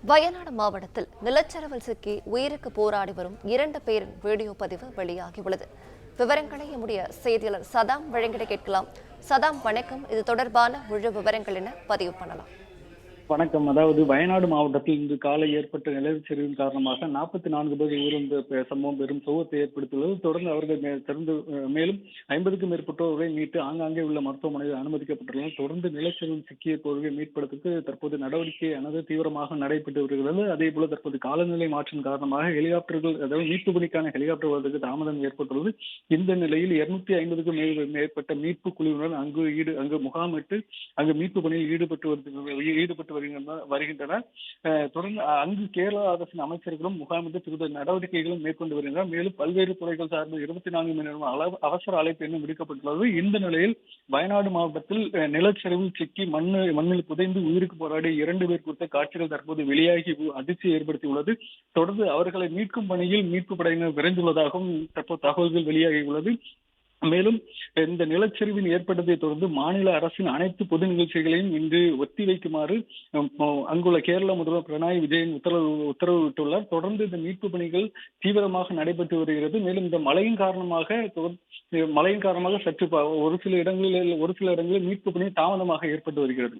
வயநாடு மாவட்டத்தில் நிலச்சரிவில் சிக்கி உயிருக்கு போராடி வரும் 2 பேரின் வீடியோ பதிவு வெளியாகியுள்ளது. விவரங்களை நம்முடைய செய்தியாளர் சதாம் வழங்கிட கேட்கலாம். சதாம், வணக்கம். இது தொடர்பான முழு விவரங்கள் என்ன பதிவு பண்ணலாம்? வணக்கம். அதாவது வயநாடு மாவட்டத்தில் இன்று காலை ஏற்பட்ட நிலச்சரிவின் காரணமாக 44 பேர் உயிரிழந்த சம்பவம் பெரும் சோகத்தை ஏற்படுத்தியுள்ளது. தொடர்ந்து அவர்கள் மேலும் 50க்கும் மேற்பட்டோரை மீட்டு ஆங்காங்கே உள்ள மருத்துவமனையில் அனுமதிக்கப்பட்டுள்ளனர். தொடர்ந்து நிலச்சரிவில் சிக்கியவர்களை மீட்பதற்கு தற்போது நடவடிக்கையானது தீவிரமாக நடைபெற்று வருகிறது. அதே போல தற்போது காலநிலை மாற்றம் காரணமாக ஹெலிகாப்டர்கள், அதாவது மீட்பு பணிக்கான ஹெலிகாப்டர் வருவதற்கு தாமதம் ஏற்பட்டுள்ளது. இந்த நிலையில் 250க்கும் மேற்பட்ட மீட்பு குழுவினர் அங்கு முகாமிட்டு அங்கு மீட்பு பணியில் ஈடுபட்டு வருகின்றனர். தொடர்ந்து அங்கு கேரள அரசின் அமைச்சர்களும் முகாமிட்டு சிறிது நடவடிக்கைகளும் மேற்கொண்டு வருகின்றனர். மேலும் பல்வேறு துறைகள் சார்ந்த 24 மணி நேரம் அவசர அழைப்பு எண்ணும் விடுக்கப்பட்டுள்ளது. இந்த நிலையில் வயநாடு மாவட்டத்தில் நிலச்சரிவில் சிக்கி மண்ணில் புதைந்து உயிருக்கு போராடி 2 பேர் குறித்த காட்சிகள் தற்போது வெளியாகி அதிர்ச்சி ஏற்படுத்தியுள்ளது. தொடர்ந்து அவர்களை மீட்கும் பணியில் மீட்பு படையினர் விரைந்துள்ளதாகவும் தற்போது தகவல்கள் வெளியாகியுள்ளது. மேலும் இந்த நிலச்சரிவின் ஏற்பட்டதை தொடர்ந்து மாநில அரசின் அனைத்து பொது நிகழ்ச்சிகளையும் இன்று ஒத்திவைக்குமாறு அங்குள்ள கேரள முதல்வர் பினராயி விஜயன் உத்தரவிட்டுள்ளார். தொடர்ந்து இந்த மீட்பு பணிகள் தீவிரமாக நடைபெற்று வருகிறது. மேலும் இந்த மழையின் காரணமாக சற்று ஒரு சில இடங்களில் மீட்பு பணி தாமதமாக ஏற்பட்டு வருகிறது.